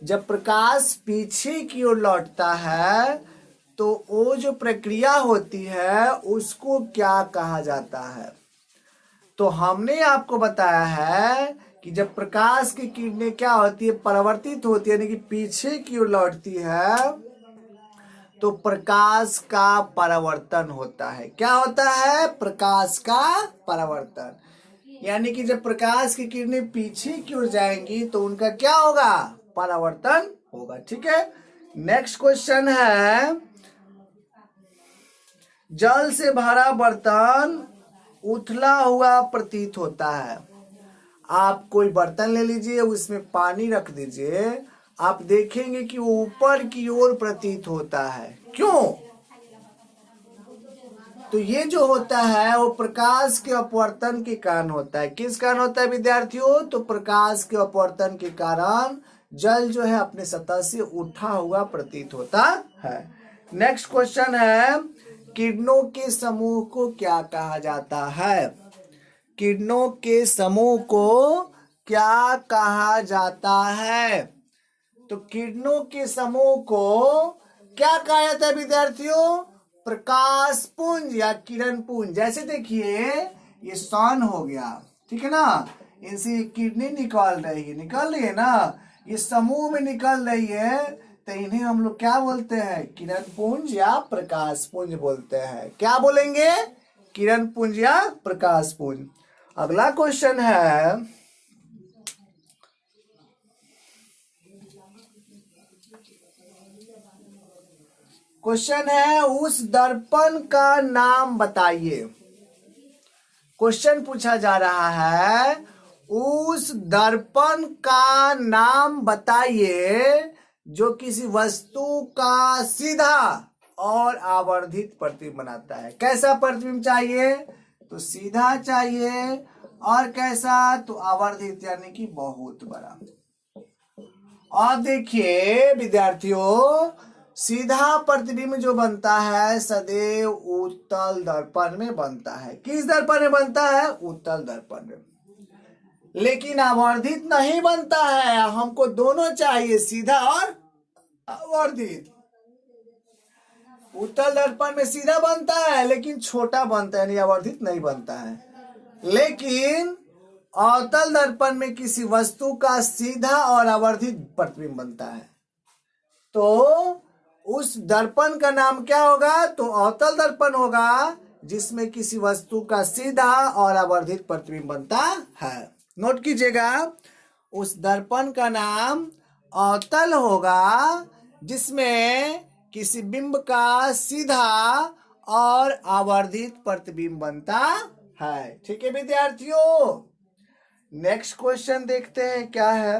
जब प्रकाश पीछे की ओर लौटता है तो वो जो प्रक्रिया होती है उसको क्या कहा जाता है? तो हमने आपको बताया है कि जब प्रकाश की किरणें क्या होती है, परावर्तित होती है, यानी कि पीछे की ओर लौटती है, तो प्रकाश का परावर्तन होता है। क्या होता है? प्रकाश का परावर्तन। यानी कि जब प्रकाश की किरणें पीछे की ओर जाएंगी तो उनका क्या होगा? परावर्तन होगा। ठीक है, नेक्स्ट क्वेश्चन है, जल से भरा बर्तन उथला हुआ प्रतीत होता है। आप कोई बर्तन ले लीजिए, उसमें पानी रख दीजिए, आप देखेंगे कि वो ऊपर की ओर प्रतीत होता है। क्यों? तो ये जो होता है वो प्रकाश के अपवर्तन के कारण होता है। किस कारण होता है विद्यार्थियों? तो प्रकाश के अपवर्तन के कारण जल जो है अपने सतह से उठा हुआ प्रतीत होता है। नेक्स्ट क्वेश्चन है, किरणों के समूह को क्या कहा जाता है? किरणों के समूह को क्या कहा जाता है? तो किरणों के समूह को क्या कहा जाता है विद्यार्थियों? प्रकाश पुंज या किरण पुंज। जैसे देखिए ये सन हो गया, ठीक है ना, इनसे किरणें निकल रही है ना, ये समूह में निकल रही है, तो इन्हें हम लोग क्या बोलते हैं? किरण पुंज या प्रकाश पुंज बोलते हैं। क्या बोलेंगे? किरण पुंज या प्रकाश पुंज। अगला क्वेश्चन है, क्वेश्चन है उस दर्पण का नाम बताइए। क्वेश्चन पूछा जा रहा है, उस दर्पण का नाम बताइए जो किसी वस्तु का सीधा और आवर्धित प्रतिबिंब बनाता है। कैसा प्रतिबिंब चाहिए? तो सीधा चाहिए, और कैसा? तो आवर्धित, यानी कि बहुत बड़ा। और देखिए विद्यार्थियों, सीधा प्रतिबिंब जो बनता है सदैव उत्तल दर्पण में बनता है। किस दर्पण में बनता है? उत्तल दर्पण में। लेकिन आवर्धित नहीं बनता है, हमको दोनों चाहिए, सीधा और आवर्धित। उत्तल दर्पण में सीधा बनता है लेकिन छोटा बनता है, यानी आवर्धित नहीं बनता है। लेकिन अवतल दर्पण में किसी वस्तु का सीधा और आवर्धित प्रतिबिंब बनता है। तो उस दर्पण का नाम क्या होगा? तो अवतल दर्पण होगा, जिसमें किसी वस्तु का सीधा और आवर्धित प्रतिबिंब बनता है। नोट कीजिएगा, उस दर्पण का नाम अवतल होगा जिसमें किसी बिंब का सीधा और आवर्धित प्रतिबिंब बनता है। ठीक है विद्यार्थियों, नेक्स्ट क्वेश्चन देखते हैं क्या है।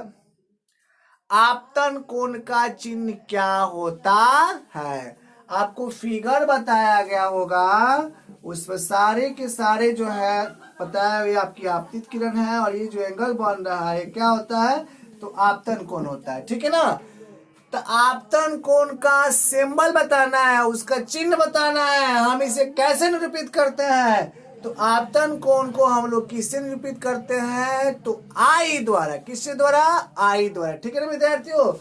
आपतन कोण का चिन्ह क्या होता है? आपको फिगर बताया गया होगा, उसमें सारे के सारे जो है पता है, ये आपकी आपतित किरण है, और ये जो एंगल बन रहा है क्या होता है? तो आपतन कोण होता है। ठीक है ना, तो आपतन कोण का सिंबल बताना है, उसका चिन्ह बताना है। हम इसे कैसे निरूपित करते हैं? तो आपतन कोण को हम लोग किससे निरूपित करते हैं? तो आई द्वारा। किससे द्वारा? आई द्वारा। ठीक है ना विद्यार्थियों,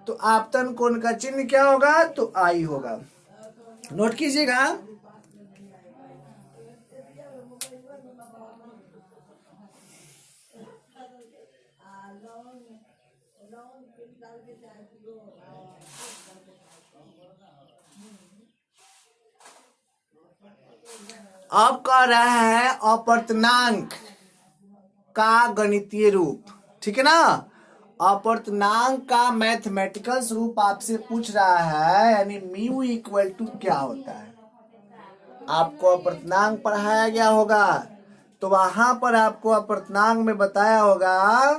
तो आपतन कोण का चिन्ह क्या होगा? तो आई होगा। नोट कीजिएगा, अब कह रहा है अपवर्तनांक का गणितीय रूप। ठीक है ना, अपवर्तनांक का मैथमेटिकल रूप आपसे पूछ रहा है, यानी म्यू इक्वल टू क्या होता है। आपको अपवर्तनांक पढ़ाया गया होगा, तो वहां पर आपको अपवर्तनांक में बताया होगा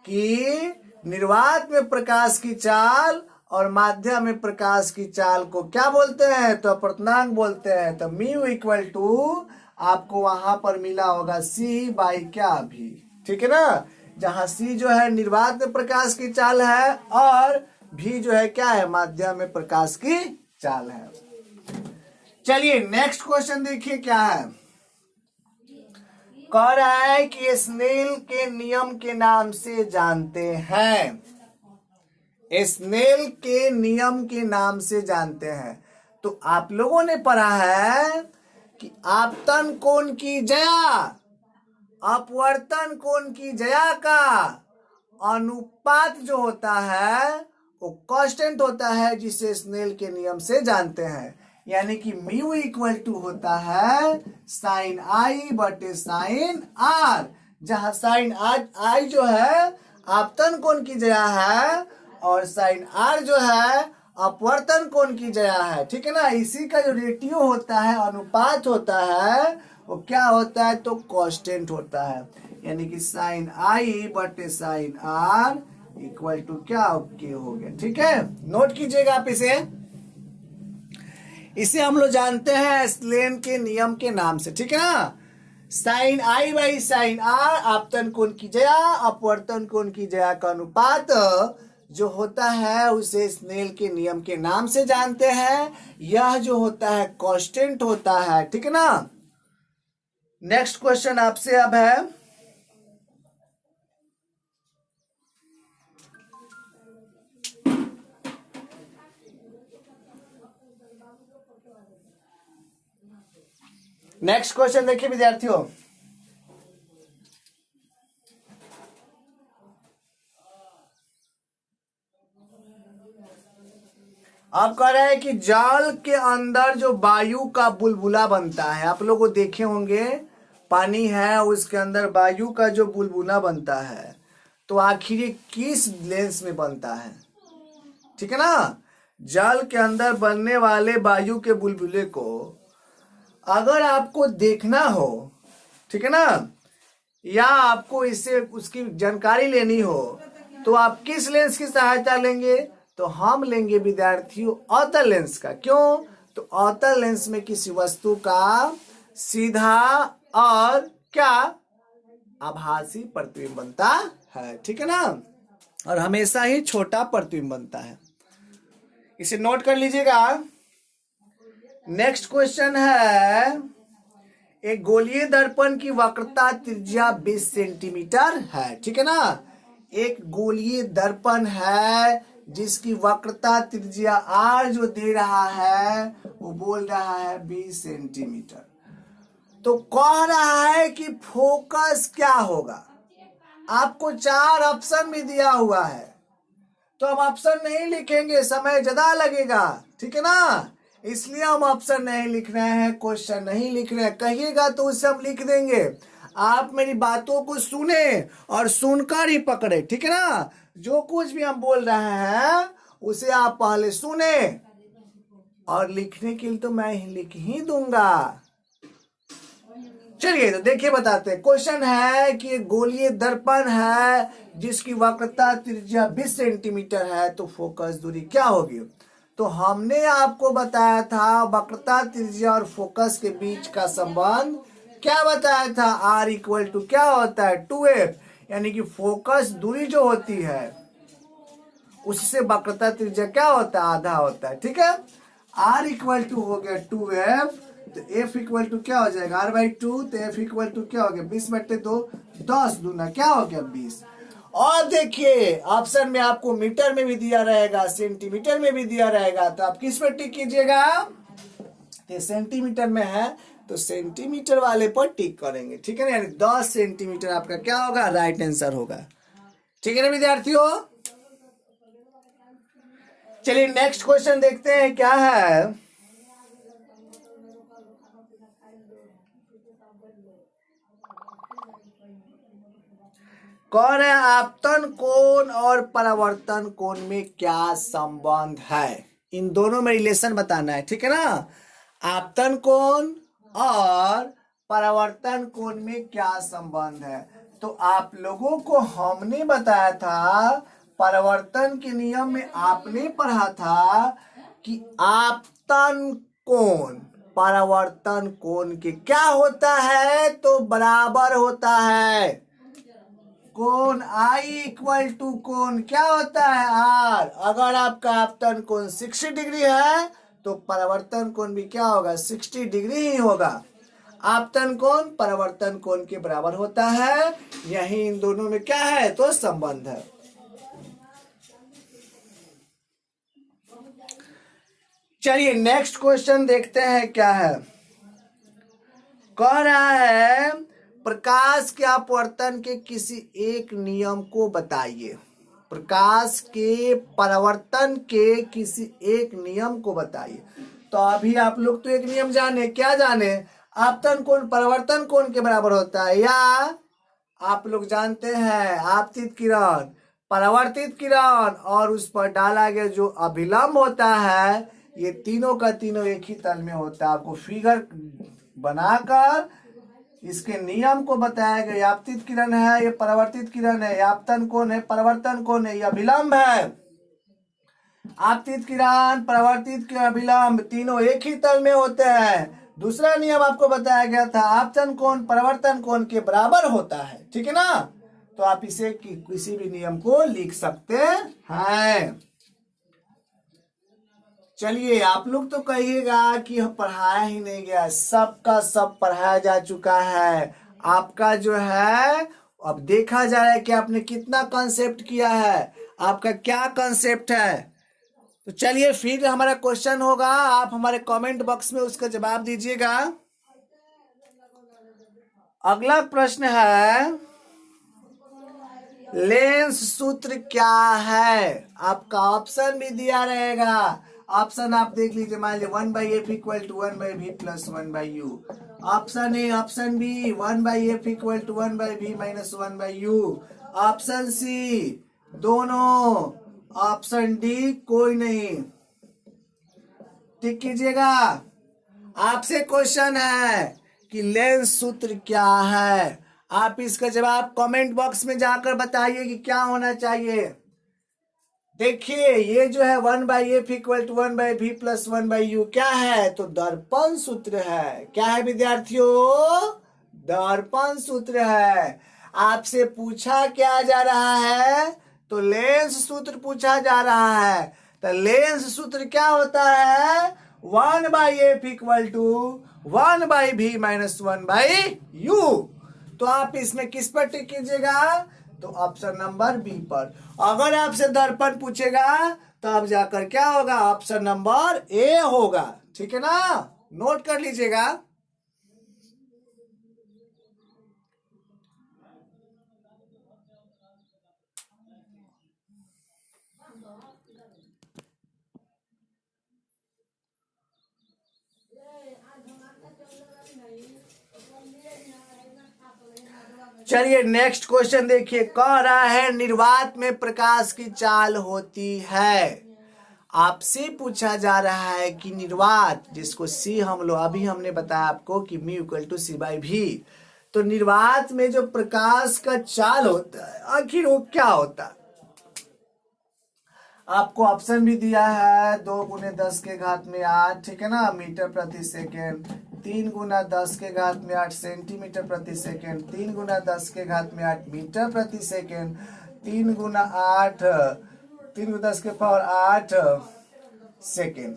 कि निर्वात में प्रकाश की चाल और माध्यम में प्रकाश की चाल को क्या बोलते हैं? तो अपवर्तनांक बोलते हैं। तो म्यू इक्वल टू आपको वहां पर मिला होगा सी बाई क्या भी। ठीक है ना, जहां सी जो है निर्वात में प्रकाश की चाल है और भी जो है क्या है? माध्यम में प्रकाश की चाल है। चलिए नेक्स्ट क्वेश्चन देखिए क्या है। कह रहा है कि स्नेल के नियम के नाम से जानते हैं। स्नेल के नियम के नाम से जानते हैं। तो आप लोगों ने पढ़ा है कि आपतन कोण की जया अपवर्तन कोण की जया का अनुपात जो होता है वो कांस्टेंट होता है, जिसे स्नेल के नियम से जानते हैं। यानी कि म्यू इक्वल टू होता है साइन आई बटे साइन आर, जहां साइन आई जो है आपतन कोण की जया है और साइन आर जो है अपवर्तन कोण की जया है। ठीक है ना। इसी का जो रेशियो होता है, अनुपात होता है, वो क्या होता है तो कांस्टेंट होता है। यानी कि साइन आई बटे साइन आर इक्वल टू क्या के हो गया। ठीक है, नोट कीजिएगा आप इसे हम लोग जानते हैं स्नेल के नियम के नाम से। ठीक है ना। Sine I by sine R आपतन कोण की जया अपवर्तन कोण की जया का अनुपात जो होता है उसे स्नेल के नियम के नाम से जानते हैं। यह जो होता है कांस्टेंट होता है। ठीक है ना। नेक्स्ट क्वेश्चन आपसे अब है, नेक्स्ट क्वेश्चन देखिए विद्यार्थियों। आप कह रहे हैं कि जल के अंदर जो वायु का बुलबुला बनता है, आप लोग को देखे होंगे, पानी है उसके अंदर वायु का जो बुलबुला बनता है, तो आखिर ये किस लेंस में बनता है। ठीक है ना। जल के अंदर बनने वाले वायु के बुलबुले को अगर आपको देखना हो, ठीक है ना, या आपको इससे उसकी जानकारी लेनी हो, तो आप किस लेंस की सहायता लेंगे। तो हम लेंगे विद्यार्थियों अवतल लेंस का। क्यों। तो अवतल लेंस में किसी वस्तु का सीधा और क्या आभासी प्रतिबिंब बनता है। ठीक है ना। और हमेशा ही छोटा प्रतिबिंब बनता है। इसे नोट कर लीजिएगा। नेक्स्ट क्वेश्चन है, एक गोलीय दर्पण की वक्रता त्रिज्या 20 सेंटीमीटर है। ठीक है ना। एक गोलीय दर्पण है जिसकी वक्रता त्रिज्या आर जो दे रहा है वो बोल रहा है 20 सेंटीमीटर। तो कह रहा है कि फोकस क्या होगा। आपको 4 ऑप्शन भी दिया हुआ है, तो हम ऑप्शन नहीं लिखेंगे, समय ज्यादा लगेगा। ठीक है ना। इसलिए हम ऑप्शन नहीं लिख रहे हैं, क्वेश्चन नहीं लिख रहे हैं। कहिएगा तो उसे हम लिख देंगे। आप मेरी बातों को सुने और सुनकर ही पकड़े। ठीक है ना। जो कुछ भी हम बोल रहे हैं उसे आप पहले सुने, और लिखने के लिए तो मैं लिख ही दूंगा। चलिए तो देखिए बताते हैं। क्वेश्चन है कि एक गोलीय दर्पण है जिसकी वक्रता त्रिज्या 20 सेंटीमीटर है, तो फोकस दूरी क्या होगी। तो हमने आपको बताया था वक्रता त्रिज्या और फोकस के बीच का संबंध क्या बताया था। आर इक्वल टू क्या होता है 2f, यानी कि फोकस दूरी जो होती है उससे वक्रता त्रिज्या क्या होता है आधा होता है। ठीक है। आर इक्वल टू हो गया 2f, तो f इक्वल टू क्या हो जाएगा r/2, तो f इक्वल टू क्या हो गया 20/2, 10 दूना क्या हो गया 20। और देखिए ऑप्शन में आपको मीटर में भी दिया रहेगा, सेंटीमीटर में भी दिया रहेगा, तो आप किस पर टिक कीजिएगा। तो सेंटीमीटर में है तो सेंटीमीटर वाले पर टिक करेंगे। ठीक है ना। यानी 10 सेंटीमीटर आपका क्या होगा राइट आंसर होगा। ठीक है ना विद्यार्थियों। चलिए नेक्स्ट क्वेश्चन देखते हैं क्या है। कौन है आपतन कोण और परावर्तन कोण में क्या संबंध है। इन दोनों में रिलेशन बताना है। ठीक है ना। आपतन कोण और परावर्तन कोण में क्या संबंध है। तो आप लोगों को हमने बताया था, परावर्तन के नियम में आपने पढ़ा था कि आपतन कोण परावर्तन कोण के क्या होता है तो बराबर होता है। कोण आई इक्वल टू कोण क्या होता है आर। अगर आपका आपतन कोण 60 डिग्री है तो परावर्तन कोण भी क्या होगा 60 डिग्री ही होगा। आपतन कोण परावर्तन कोण के बराबर होता है। यही इन दोनों में क्या है तो संबंध है। चलिए नेक्स्ट क्वेश्चन देखते हैं क्या है। कह रहा है प्रकाश के अपवर्तन के किसी एक नियम को बताइए। प्रकाश के परावर्तन के किसी एक नियम को बताइए। तो अभी आप लोग तो एक नियम जाने, क्या जाने, आपतन कोण परावर्तन कोण के बराबर होता है, या आप लोग जानते हैं आपतित किरण, परावर्तित किरण और उस पर डाला गया जो अभिलंब होता है, ये तीनों का तीनों एक ही तल में होता है। आपको फिगर बनाकर इसके नियम को बताया गया। आपतित किरण है, ये परावर्तित किरण है, आपतन कोण है, परावर्तन कोण है, ये अभिलंब है। आपतित किरण, परावर्तित किरण, अभिलंब तीनों एक ही तल में होते हैं। दूसरा नियम आपको बताया गया था आपतन कोण परावर्तन कोण के बराबर होता है, ठीक है ना। तो आप इसे किसी भी नियम को लिख सकते हैं। चलिए आप लोग तो कहिएगा कि पढ़ाया ही नहीं गया, सबका सब पढ़ाया जा चुका है। आपका जो है अब देखा जा रहा है कि आपने कितना कंसेप्ट किया है, आपका क्या कंसेप्ट है। तो चलिए फिर हमारा क्वेश्चन होगा, आप हमारे कमेंट बॉक्स में उसका जवाब दीजिएगा। अगला प्रश्न है लेंस सूत्र क्या है। आपका ऑप्शन भी दिया रहेगा। ऑप्शन आप देख लीजिए, मान लीजिए 1/f equal to 1/v plus 1/u। Option A, option B 1/f equal to 1/v minus 1/u। Option C दोनों, ऑप्शन डी कोई नहीं। टिक कीजिएगा। आपसे क्वेश्चन है कि लेंस सूत्र क्या है। आप इसका जवाब कमेंट बॉक्स में जाकर बताइए कि क्या होना चाहिए। देखिए ये जो है 1/f equal to 1/v plus 1/u क्या है, तो दर्पण सूत्र है। क्या है विद्यार्थियों, दर्पण सूत्र है। आपसे पूछा क्या जा रहा है, तो लेंस सूत्र पूछा जा रहा है। तो लेंस सूत्र क्या होता है, 1/f equal to 1/v minus 1/u। तो आप इसमें किस पर टिक कीजिएगा, तो ऑप्शन नंबर बी पर। अगर आपसे दर्पण पूछेगा तो अब जाकर क्या होगा, ऑप्शन नंबर ए होगा, ठीक है ना, नोट कर लीजिएगा। चलिए नेक्स्ट क्वेश्चन देखिए। कह रहा है निर्वात में प्रकाश की चाल होती है। आपसे पूछा जा रहा है कि निर्वात, जिसको सी हम लोग अभी हमने बताया आपको कि म्यू इक्वल टू c/v, तो निर्वात में जो प्रकाश का चाल होता है आखिर वो क्या होता है। आपको ऑप्शन भी दिया है 2 × 10 के घात में 8, ठीक है ना, मीटर प्रति सेकेंड। 3 × 10 के घात में 8 सेंटीमीटर प्रति सेकेंड। 3 × 10 के घात में 8 मीटर प्रति सेकेंड। 3 × 10 के पावर 8 सेकेंड।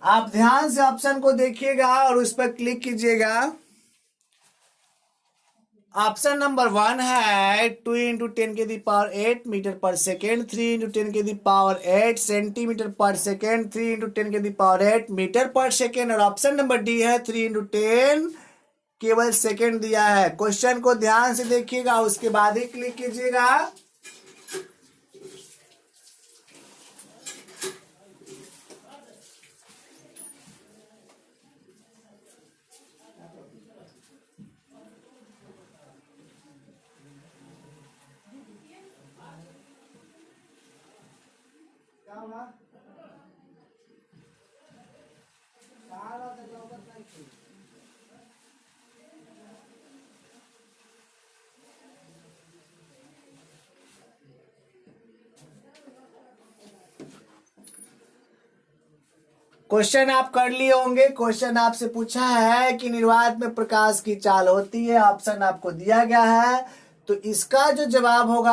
आप ध्यान से ऑप्शन को देखिएगा और उस पर क्लिक कीजिएगा। ऑप्शन नंबर 1 है 2 × 10⁸ मीटर पर सेकेंड, 3 × 10⁸ सेंटीमीटर पर सेकेंड, 3 × 10⁸ मीटर पर सेकेंड। और ऑप्शन नंबर डी है 3 × 10 केवल सेकेंड दिया है। क्वेश्चन को ध्यान से देखिएगा, उसके बाद ही क्लिक कीजिएगा। क्वेश्चन आप कर लिए होंगे। क्वेश्चन आपसे पूछा है कि निर्वात में प्रकाश की चाल होती है, ऑप्शन आपको दिया गया है। तो इसका जो जवाब होगा